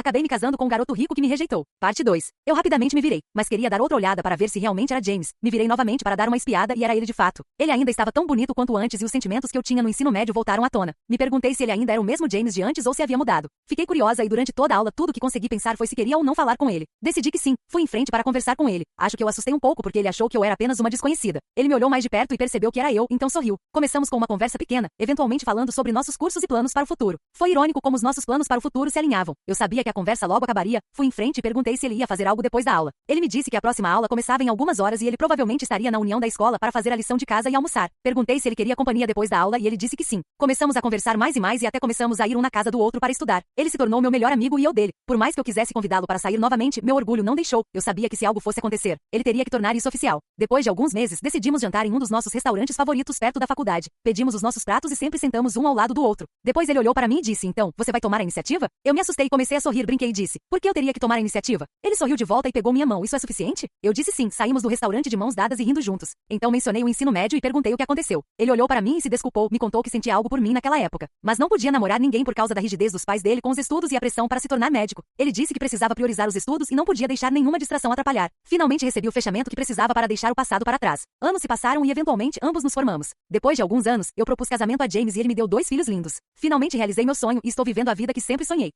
Acabei me casando com um garoto rico que me rejeitou. Parte 2. Eu rapidamente me virei, mas queria dar outra olhada para ver se realmente era James. Me virei novamente para dar uma espiada e era ele de fato. Ele ainda estava tão bonito quanto antes e os sentimentos que eu tinha no ensino médio voltaram à tona. Me perguntei se ele ainda era o mesmo James de antes ou se havia mudado. Fiquei curiosa e durante toda a aula tudo que consegui pensar foi se queria ou não falar com ele. Decidi que sim. Fui em frente para conversar com ele. Acho que eu assustei um pouco porque ele achou que eu era apenas uma desconhecida. Ele me olhou mais de perto e percebeu que era eu, então sorriu. Começamos com uma conversa pequena, eventualmente falando sobre nossos cursos e planos para o futuro. Foi irônico como os nossos planos para o futuro se alinhavam. Eu sabia que a conversa logo acabaria. Fui em frente e perguntei se ele ia fazer algo depois da aula. Ele me disse que a próxima aula começava em algumas horas e ele provavelmente estaria na união da escola para fazer a lição de casa e almoçar. Perguntei se ele queria companhia depois da aula e ele disse que sim. Começamos a conversar mais e até começamos a ir um na casa do outro para estudar. Ele se tornou meu melhor amigo e eu dele. Por mais que eu quisesse convidá-lo para sair novamente, meu orgulho não deixou. Eu sabia que se algo fosse acontecer, ele teria que tornar isso oficial. Depois de alguns meses, decidimos jantar em um dos nossos restaurantes favoritos perto da faculdade. Pedimos os nossos pratos e sempre sentamos um ao lado do outro. Depois ele olhou para mim e disse: "Então, você vai tomar a iniciativa?" Eu me assustei e comecei a sorrir, brinquei e disse: "Por que eu teria que tomar a iniciativa?" Ele sorriu de volta e pegou minha mão. "Isso é suficiente?" Eu disse sim. Saímos do restaurante de mãos dadas e rindo juntos. Então mencionei o ensino médio e perguntei o que aconteceu. Ele olhou para mim e se desculpou, me contou que sentia algo por mim naquela época, mas não podia namorar ninguém por causa da rigidez dos pais dele com os estudos e a pressão para se tornar médico. Ele disse que precisava priorizar os estudos e não podia deixar nenhuma distração atrapalhar. Finalmente recebi o fechamento que precisava para deixar o passado para trás. Anos se passaram e eventualmente ambos nos formamos. Depois de alguns anos, eu propus casamento a James e ele me deu 2 filhos lindos. Finalmente realizei meu sonho e estou vivendo a vida que sempre sonhei.